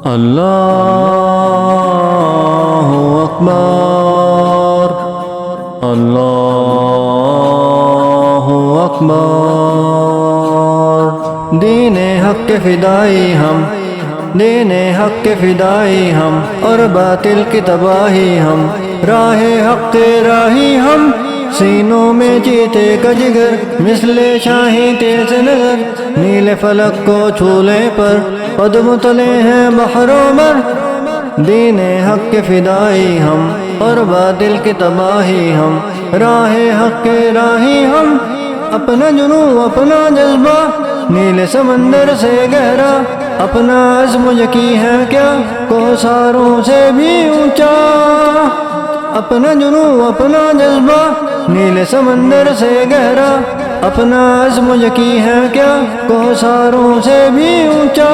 اللہ اکبر، اللہ اکبر۔ دین حق کے فدائی ہم، دین حق کے فدائی ہم، اور باطل کی تباہی ہم، راہ حق کے راہی ہم، سینوں میں جیتے کا جگر، مثل شاہی تیز نظر، نیل فلک کو چھولے پر قدم تلے ہیں بحر و بر۔ دین حق کے فدائی ہم، اور باطل کی تباہی ہم، راہ حق کے راہی ہم، اپنا جنون اپنا جذبہ نیل سمندر سے گہرا، اپنا عزم یقین ہے کیا کوثروں سے بھی اونچا، اپنا جنون اپنا جذبہ نیل سمندر سے گہرا، اپنا عزم یقین ہے کیا کوثروں سے بھی اونچا۔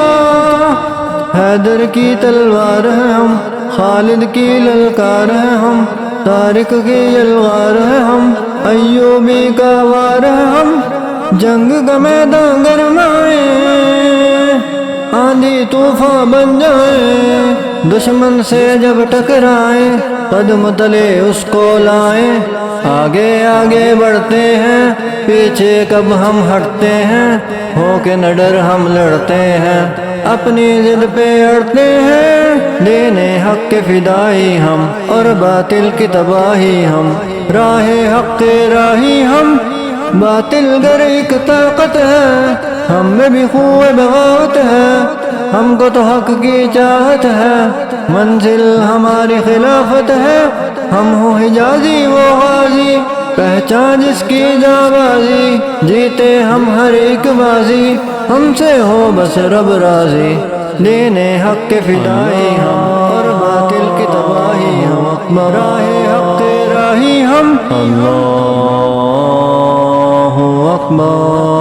حیدر کی تلوار ہے ہم، خالد کی للکار ہے ہم، طارق کی یلغار ہے ہم، ایوبی کا وار ہے ہم، جنگ کا میدان گرمائے، آندھی طوفان بن جائے، دشمن سے جب ٹکرائے، قدم تلے اس کو لائے، آگے آگے بڑھتے ہیں، پیچھے کب ہم ہٹتے ہیں، ہو کے نہ ڈر ہم لڑتے ہیں، اپنی ضد پہ اڑتے ہیں۔ دین حق کے فدائی ہم، اور باطل کی تباہی ہم، راہ حق کے راہی ہم، باطل گر ایک طاقت ہے، ہم میں بھی خوب بغاوت ہے، ہم کو تو حق کی چاہت ہے، منزل ہماری خلافت ہے، ہم ہو حجازی وہ غازی، پہچان جس کی جانبازی، جیتے ہم ہر ایک بازی، ہم سے ہو بس رب راضی۔ دین حق کے فدائی ہم، اور باطل کی تباہی ہم، راہ حق کے راہی ہم، اللہ اکبر۔